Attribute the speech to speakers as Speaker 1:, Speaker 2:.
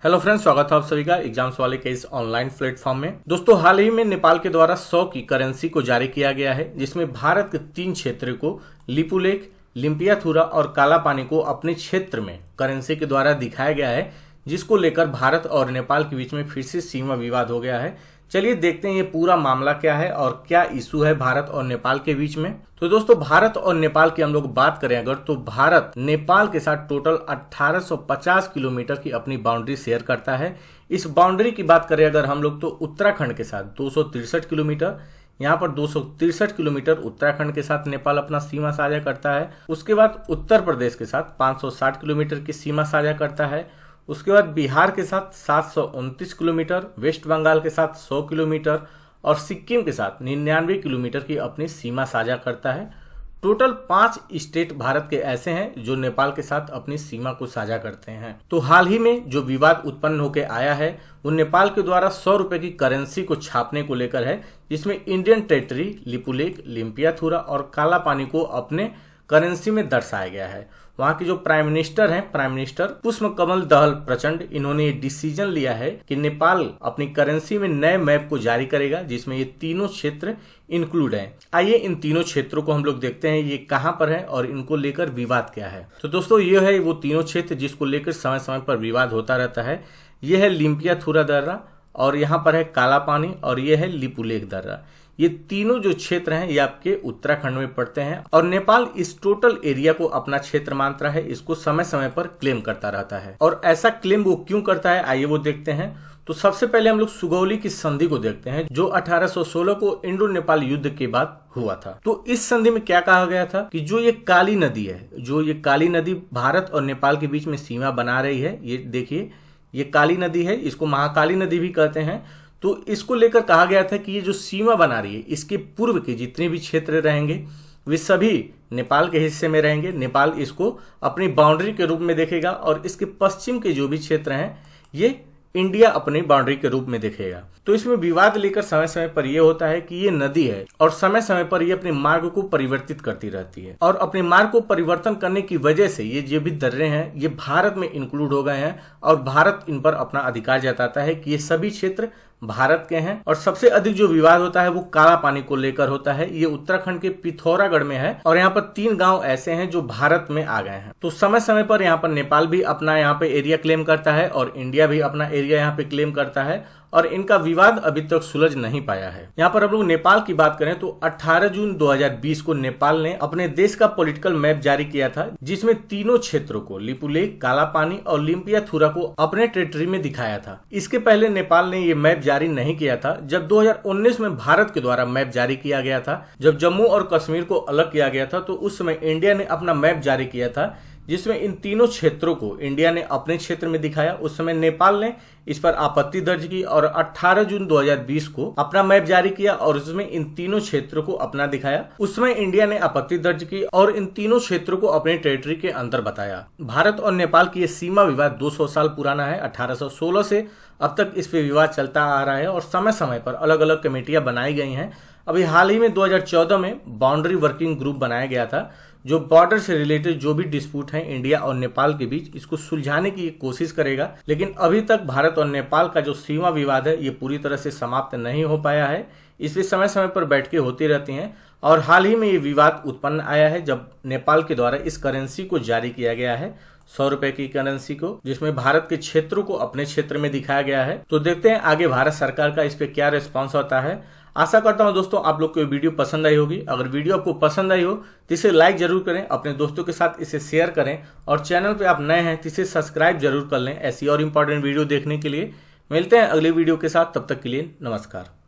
Speaker 1: Hello friends, स्वागत है आप सभी का एग्जाम्स वाले के इस ऑनलाइन प्लेटफॉर्म में। दोस्तों, हाल ही में नेपाल के द्वारा 100 की करेंसी को जारी किया गया है, जिसमें भारत के 3 क्षेत्र को लिपुलेख, लिम्पियाथुरा और कालापानी को अपने क्षेत्र में करेंसी के द्वारा दिखाया गया है, जिसको लेकर भारत और नेपाल के बीच में फिर से सीमा विवाद हो गया है। चलिए देखते हैं ये पूरा मामला क्या है और क्या इशू है भारत और नेपाल के बीच में। तो दोस्तों, भारत और नेपाल की हम लोग बात करें अगर, तो भारत नेपाल के साथ टोटल 1850 किलोमीटर की अपनी बाउंड्री शेयर करता है। इस बाउंड्री की बात करें अगर हम लोग, तो उत्तराखंड के साथ 263 किलोमीटर, यहाँ पर 263 किलोमीटर उत्तराखंड के साथ नेपाल अपना सीमा साझा करता है। उसके बाद उत्तर प्रदेश के साथ 560 किलोमीटर की सीमा साझा करता है। उसके बाद बिहार के साथ 729 किलोमीटर, वेस्ट बंगाल के साथ 100 किलोमीटर और सिक्किम के साथ 99 किलोमीटर की अपनी सीमा साझा करता है। टोटल 5 स्टेट भारत के ऐसे हैं जो नेपाल के साथ अपनी सीमा को साझा करते हैं। तो हाल ही में जो विवाद उत्पन्न होकर आया है वो नेपाल के द्वारा 100 रुपए की करेंसी को छापने को लेकर है, जिसमें इंडियन टेरिटरी, लिपुलेख, लिम्पियाथुरा और कालापानी को अपने करेंसी में दर्शाया गया है। वहां के जो प्राइम मिनिस्टर हैं, प्राइम मिनिस्टर पुष्पकमल दहल प्रचंड, इन्होंने ये डिसीजन लिया है कि नेपाल अपनी करेंसी में नए मैप को जारी करेगा, जिसमें ये तीनों क्षेत्र इंक्लूड हैं। आइए इन तीनों क्षेत्रों को हम लोग देखते हैं ये कहां पर है और इनको लेकर विवाद क्या है। तो दोस्तों, ये है वो तीनों क्षेत्र जिसको लेकर समय समय पर विवाद होता रहता है। ये है लिम्पियाथुरा दर्रा और यहाँ पर है कालापानी और ये है लिपुलेख दर्रा। ये तीनों जो क्षेत्र हैं ये आपके उत्तराखंड में पड़ते हैं और नेपाल इस टोटल एरिया को अपना क्षेत्र मानता है, इसको समय समय पर क्लेम करता रहता है। और ऐसा क्लेम वो क्यों करता है, आइए वो देखते हैं। तो सबसे पहले हम लोग सुगौली की संधि को देखते हैं, जो 1816 को इंडो नेपाल युद्ध के बाद हुआ था। तो इस संधि में क्या कहा गया था कि जो ये काली नदी है, जो ये काली नदी भारत और नेपाल के बीच में सीमा बना रही है, ये देखिए ये काली नदी है, इसको महाकाली नदी भी कहते हैं। तो इसको लेकर कहा गया था कि ये जो सीमा बना रही है, इसके पूर्व के जितने भी क्षेत्र रहेंगे वे सभी नेपाल के हिस्से में रहेंगे। नेपाल इसको अपनी बाउंड्री के रूप में देखेगा और इसके पश्चिम के जो भी क्षेत्र हैं ये इंडिया अपनी बाउंड्री के रूप में देखेगा। तो इसमें विवाद लेकर समय समय पर यह होता है कि ये नदी है और समय समय पर ये अपने मार्ग को परिवर्तित करती रहती है और अपने मार्ग को परिवर्तन करने की वजह से ये जो भी दर्रे हैं ये भारत में इंक्लूड हो गए हैं और भारत इन पर अपना अधिकार जताता है कि ये सभी क्षेत्र भारत के हैं। और सबसे अधिक जो विवाद होता है वो काला पानी को लेकर होता है। ये उत्तराखंड के पिथौरागढ़ में है और यहाँ पर 3 गांव ऐसे हैं जो भारत में आ गए हैं। तो समय समय पर यहाँ पर नेपाल भी अपना यहाँ पे एरिया क्लेम करता है और इंडिया भी अपना एरिया यहाँ पे क्लेम करता है और इनका विवाद अभी तक सुलझ नहीं पाया है। यहाँ पर हम लोग नेपाल की बात करें तो 18 जून 2020 को नेपाल ने अपने देश का पॉलिटिकल मैप जारी किया था, जिसमें तीनों क्षेत्रों को लिपुलेख, कालापानी और लिम्पियाथुरा को अपने टेरिटरी में दिखाया था। इसके पहले नेपाल ने ये मैप जारी नहीं किया था। जब 2019 में भारत के द्वारा मैप जारी किया गया था, जब जम्मू और कश्मीर को अलग किया गया था, तो उस समय इंडिया ने अपना मैप जारी किया था, जिसमें इन तीनों क्षेत्रों को इंडिया ने अपने क्षेत्र में दिखाया। उस समय नेपाल ने इस पर आपत्ति दर्ज की और 18 जून 2020 को अपना मैप जारी किया और उसमें इन तीनों क्षेत्रों को अपना दिखाया। उस समय इंडिया ने आपत्ति दर्ज की और इन तीनों क्षेत्रों को अपने टेरिटरी के अंदर बताया। भारत और नेपाल की ये सीमा विवाद 200 साल पुराना है। 1816 से अब तक इस पे विवाद चलता आ रहा है और समय समय पर अलग अलग कमेटियां बनाई गई हैं। अभी हाल ही में 2014 में बाउंड्री वर्किंग ग्रुप बनाया गया था, जो बॉर्डर से रिलेटेड जो भी डिस्प्यूट हैं इंडिया और नेपाल के बीच, इसको सुलझाने की कोशिश करेगा। लेकिन अभी तक भारत और नेपाल का जो सीमा विवाद है ये पूरी तरह से समाप्त नहीं हो पाया है। इसलिए समय समय पर बैठकें होती रहती हैं और हाल ही में ये विवाद उत्पन्न आया है जब नेपाल के द्वारा इस करेंसी को जारी किया गया है, 100 रुपए की करेंसी को, जिसमें भारत के क्षेत्रों को अपने क्षेत्र में दिखाया गया है। तो देखते हैं आगे भारत सरकार का इस पे क्या रिस्पॉन्स होता है। आशा करता हूं दोस्तों आप लोग को वीडियो पसंद आई होगी। अगर वीडियो आपको पसंद आई हो तो इसे लाइक जरूर करें, अपने दोस्तों के साथ इसे शेयर करें और चैनल पे आप नए हैं तो इसे सब्सक्राइब जरूर कर लें ऐसी और इम्पोर्टेंट वीडियो देखने के लिए। मिलते हैं अगले वीडियो के साथ, तब तक के लिए नमस्कार।